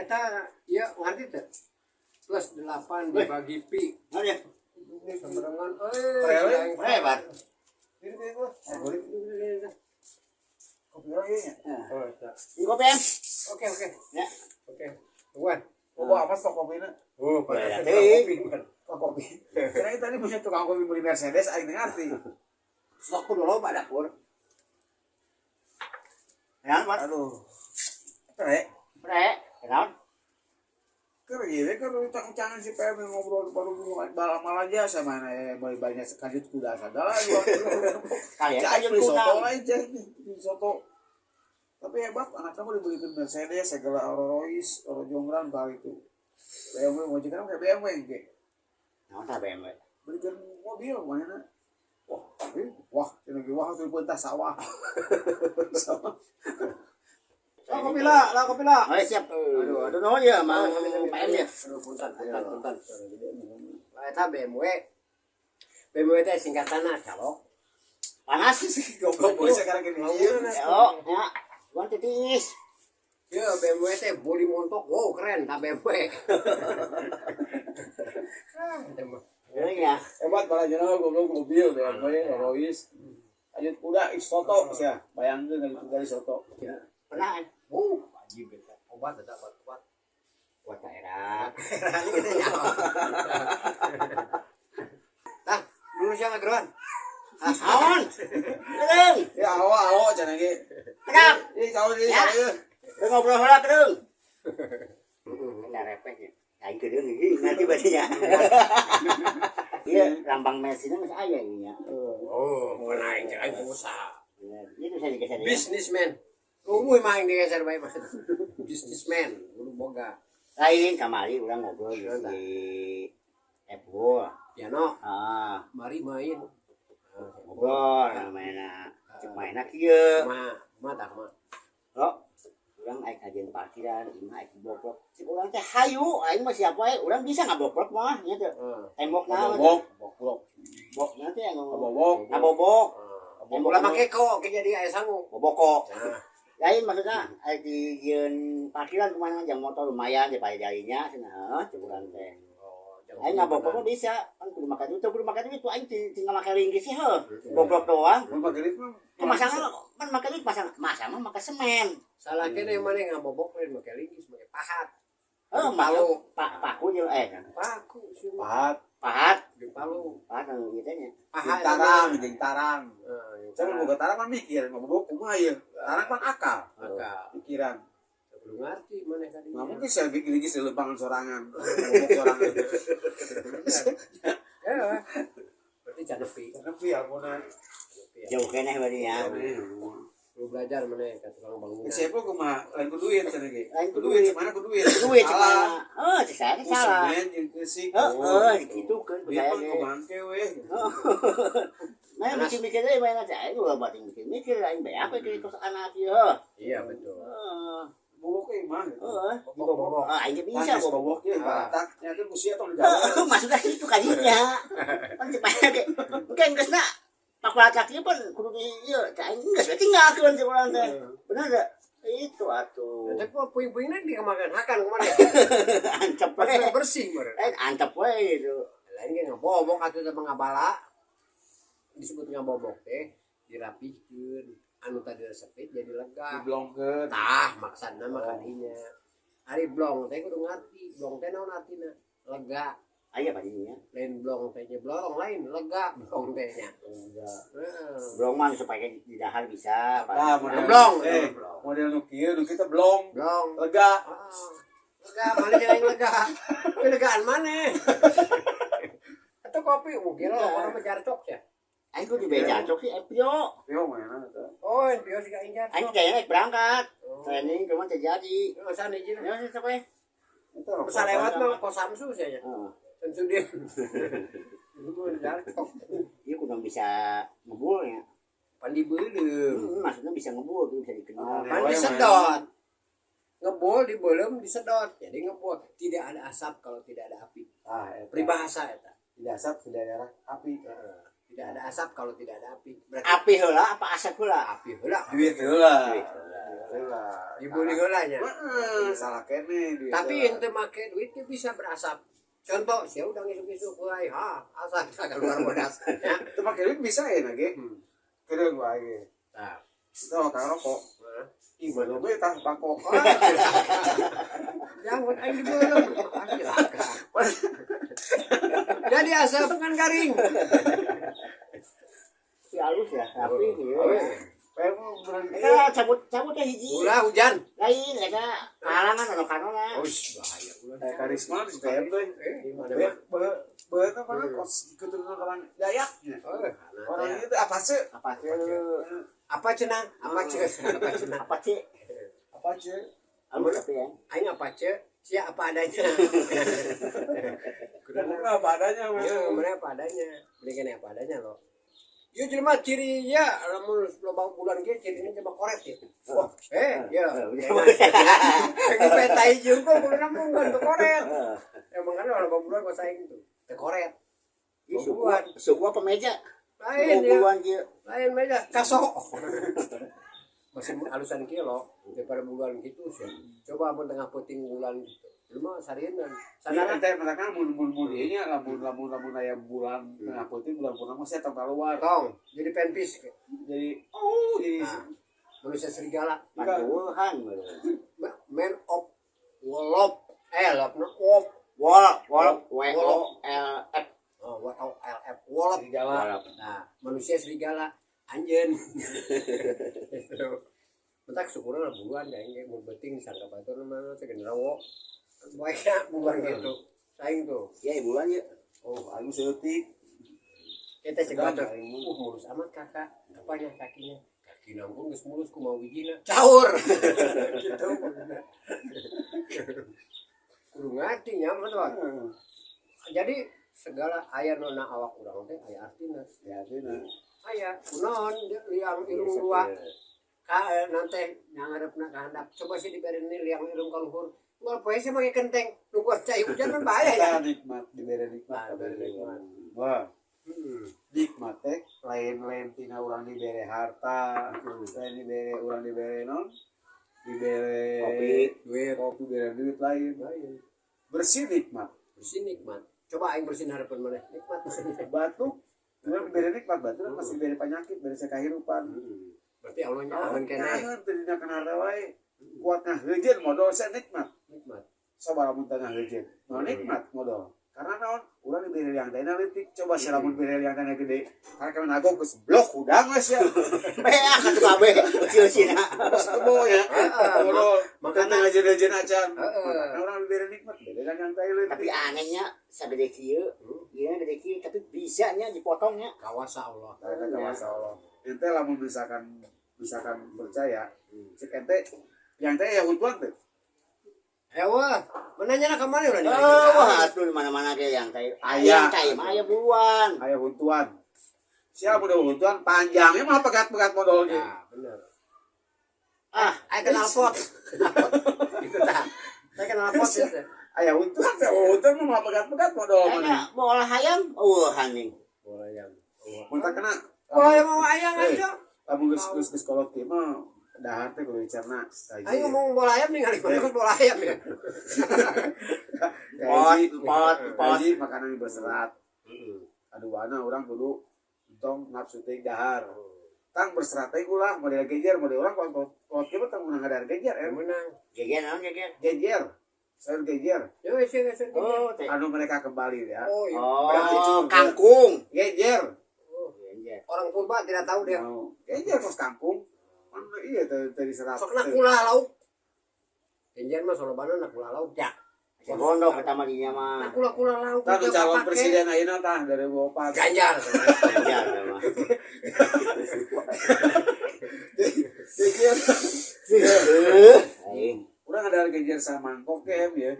eta ya ngerti teh. Plus 8 dibagi pi. Nah ya. Sama dengan Hebat. Ini kopi lagi ya. Oh, tak. Ini kopi em. Oke. Ya. Oke. Tuan. Bawa apa stok kopinya? Oh, Ya, Kopi. Karena tadi punya tukang kopi beli Mercedes, aing ngerti. Stokku dulu Pak dapur. Ya, Pak. Aduh. Prek. Kenal? Keren kan ucang-ucangan si PM ngobrol baru malah aja sama banyak sekali kuda sadar Kalian aja aja beli soto kunang. aja beli soto. Tapi hebat anak kamu dibelikan Mercedes segala Rolls Royce Jonggrang kali itu. BMW mau juga kayak BMW kayak. Nah, tak BMW. Belikan mobil mana? Wah, ini wah tuh pentah sawah. Kopi lah. Oh, siap. Aduh, no ya, Mang PM ya. Aduh, punten. Eta BMW. BMW teh singkatanna calok. Panas sih goblok Boy sekarang gini. Oh, ya. Gua titis. Ya BMW teh body montok. Wow, keren ta BMW. Ya. Hebat malah jenah goblok mobil BMW Rolls. Lanjut kuda X-Foto sih ya. Bayangkeun dari soto. Pernah kan? Wajib eta. Obat kuat. Buat daerah. Tah, dulu siang geroan. Awan. Kedeng. Ya awo cenah ge. Tegak. Ih kau di Ya. saya. Ngobrol heula kedeng. Ada repek ya. Aing kedeng ini nanti badinya. Iya, lambang mesinnya masih aya ini ya. Oh, mana aing usaha. Itu saya digeser. Businessman. Umuy mah yang digeser bae mah. Businessman, kudu boga. Lain kamari urang ngobrol di Apple. Piano, Ah, mari main. ngobrol namanya. Cek mainna kieu. Mah dah mah. Oh, urang aing ajen parkiran, imah aing bobrok. Cik urang teh hayu, aing mah siapa we? Urang bisa ngabobrok mah nya teh. Tembok naon? Bobok. Boknya teh anu. Bobok. Ngabobok. Ulah make ko jadi aya sangu. Boboko. Nah, Lain maksudnya di jeun parkiran kemana jang motor lumayan daripada jarinya cenah cek urang teh. Aing ngabobok mah bisa, kan kudu makan duit tuh aing tinggal make ringgit sih heuh. Bobrok doang. Mun pagerit mah Pemasangan kan make duit masa mah make semen. salah kene mane ngabobok we make linggis make pahat. Palu paku jeung Paku sih pahat jeung palu. anu ieu teh nya. Pahat jeung tarang. Saya boga tarang mah mikir, ngobok kumaha ieu. Tarang kan akal. Pikiran. Belum ngerti mana tadi. Nah, mungkin saya bikin lagi selebangan sorangan. Ngobok sorangan. Ya. Berarti canepi. Tapi ya puna. Jauh keneh bari ya. Lu belajar mana ka tukang bangunan. Siapa kumaha lain ku duit cenah ge. Lain ku Duit duit. mana ku duit. Duit Salah. cuma. Oh, cek saya salah. Semen jeung keusik. Gitu kan Dia budaya mah ge. kemangke we. Nah, mikir-mikir deui bae aing juga buat mikir aing bae apa ke kos anak ieu. Iya betul. Bobok ke imah. Bobok. Aing bisa bobok ge batak. Nya teh musia tong di Maksudnya itu kadinya. Kan cepatnya ge. Mungkin geusna pak laki pun kudu di ieu aing geus tinggalkeun cek urang teh. Bener enggak? Itu atuh. Tapi kok puing-puingnya dikemakan hakan kemana? Antep Bersih we. bersih bener. Antep we itu. Lain ge ngabobok atuh teh ngabala. Disebut ngabobok teh dirapihkeun. Anu tadi resepit jadi lega. diblongkeun. Tah maksudna mah kadinya. Ari blong teh kudu ngarti. Blong teh naon artina? Lega. Aya padinya. Lain blong teh blong lain lega blong teh nya. Blong mah supaya di dahar bisa. Nah, model Blong. model nu kieu nu kita blong. Blong. Lega. Lega mana yang lega? Legaan mana? Atau kopi mungkin lo orang menjarcok ya. Aing kudu beja cok sih Epio. Yo mana eta? Oh, dia sih kain jarcok. Aing kayaknya naik berangkat. Training cuma terjadi. Sana izin. Ya sampai. Bisa lewat mah kos Samsu saja. Heeh. Tentu dia. Itu jarcok. Dia kudu bisa ngebul ya. Pandi beuleum. Maksudnya bisa ngebul bisa dikenal. Pandi sedot. Ngebol di belum disedot. Jadi ngebol tidak ada asap kalau tidak ada api. Peribahasa eta. Tidak asap, tidak ada api. Tidak ada asap kalau tidak ada api. Berarti Api heula apa asap heula? api heula. Duit heula. dibully heula nya. Salah kene dia. Tapi ente make duit teh bisa berasap. Contoh, sia udah ngisuk-ngisuk wae, asal keluar bodas. Itu pakai duit bisa ya nage. Kira gua aja. Nah, Itu kan rokok. Ih, belum tah pakok. jangan aing dibeuleum. Jadi asap kan garing. Si halus ya, tapi Kayak mau berani. Eta cabut teh hiji. Ulah hujan. Lain eta halangan anu kanona. Us bahaya ulah. Kayak karisma di kayak tuh. Di mana mah? Beut apa kos keturunan kawan Dayak. Orang itu apa sih? Apa sih? Apa cenah? Apa cenah? Apa cenah? Apa sih? Apa sih? Halus tapi ya. Aing apa ce? Sia apa adanya. Kurang apa adanya mah. Ya, mana apa adanya. Belikan apa adanya loh. Ieu jelema ciri ya lamun loba bulan ge cirina coba koret ya. Wah, ya. Lagi petai jeung kok bulan mungkin teu koret. Emang kan loba bulan kok saing tuh. Teu koret. Suku apa meja? Lain ya. Bulan kieu. Lain meja kasok. Masih alusan kieu loh daripada bulan gitu sih. Coba mun tengah puting bulan gitu. Cuma sarieun. Sadar teh mereka mun nya lamun aya bulan tengah putih bulan purnama saya tong keluar. Tong jadi penpis. Jadi jadi Manusia serigala. Mantuhan. Man of Wolf. Lop no Wolf. Wolf W O L F. Oh, WOLF. Wolf. serigala. Nah, manusia serigala. Anjeun. Mentak syukurna bulan ya ini mun beuting sangka batur mah teh generawo. Baiknya bulan gitu. Saing tuh. Ya bulan ya. Oh, anu seutik. Kita cek batur. Mulus amat kakak. Apanya kakinya? Kaki nanggung geus mulus kumaha wijina. Caur. Gitu. Kudu ngati nya mah tuh. Jadi segala aya nona awak urang teh aya artina. Ya bener. Aya kunaon liang irung luak. Nanti ngarepna kahandap. Coba sih dibereun liang irung ka luhur. Wah, poe sih make kenteng. Nu gua cai hujan mah bahaya ya. Nikmat dibere nikmat. Nikmat. Wah. Nikmat teh lain-lain tina urang dibere harta, lain dibere urang dibere non dibere kopi dibere duit lain. Bersih nikmat. Bersih nikmat. Coba aing bersihin harapan maneh. Nikmat. Batuk urang dibere nikmat, batuk masih dibere penyakit, dibere kahirupan. Berarti Allah nya aman kene. Kangen teh dina kana wae. Kuat ngaheujeun modal saya nikmat. Nikmat. Sabaraha mun teu ngaheujeun. No nikmat modal. Karena naon? Urang dibere liang teh leutik. Coba sia lamun dibere liang teh gede. Karena kami nagok geus blok udang geus ya. Bea ka tu babe. Ciusina. Geus kebo ya. Modal. Makana ngajeun-ajeun acan. Makana urang dibere nikmat. Bere liang teh leutik. Tapi anehnya sabede kieu, ieu gede kieu tapi bisa nya dipotongnya. kawasa Allah. Karena kawasa Allah. Ente lamun misalkan percaya, cek ente yang teh ya hutuan teh. Hewa, menanya ka mana ulah Wah, atuh mana-mana ge yang teh. Aya. Aya buruan. Aya hutuan. Siapa udah hutuan panjangnya mah pegat-pegat modalnya. Ya, bener. Ah, Kenal pot. Itu tah. Saya kenal pot itu. Aya hutuan teh, hutuan mah pegat-pegat modal aya mana. bola hayam, haning. Bola yang. Mun tak kena Bola yang mau ayang aja. lamun geus kolot teh mah dahar teh kudu dicerna. Ayo ngomong bola ayam nih kali mana bola ayam ya. Pot makanan berserat. Aduana urang kudu entong nafsu teh dahar. Tang berserat teh ulah model gejer model urang kolot teh mah tang menang ada gejer Menang. Geger naon geger? gejer. Sayur gejer. Yo sih. Oh, teh. Anu mereka kembali ya. Oh, iya. Oh, kangkung. Gejer. Geger. Orang purba tidak tahu dia. Gejer kos kampung. Mana iya tadi serat. Sok nak kula lauk. Kenjen mah solobana nak kula lauk ya. Gondok pertama dinya mah. Nak kula lauk. Tah calon presiden ayeuna tah 2004. Ganjar. Geger mah. Gejer. Aing. Urang ada gejer sama mangkok kem ya.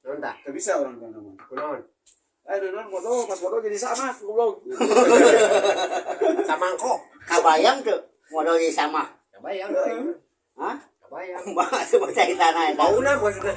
Naon tah? Teu bisa urang kana mah. Kunaon? Non modal pas modal jadi sama goblok. Samangko. Kabayang tuh modal di sama. Kabayang. Hah? Kabayang. Mbak sebut cari tanah eta. Bauna maksudnya.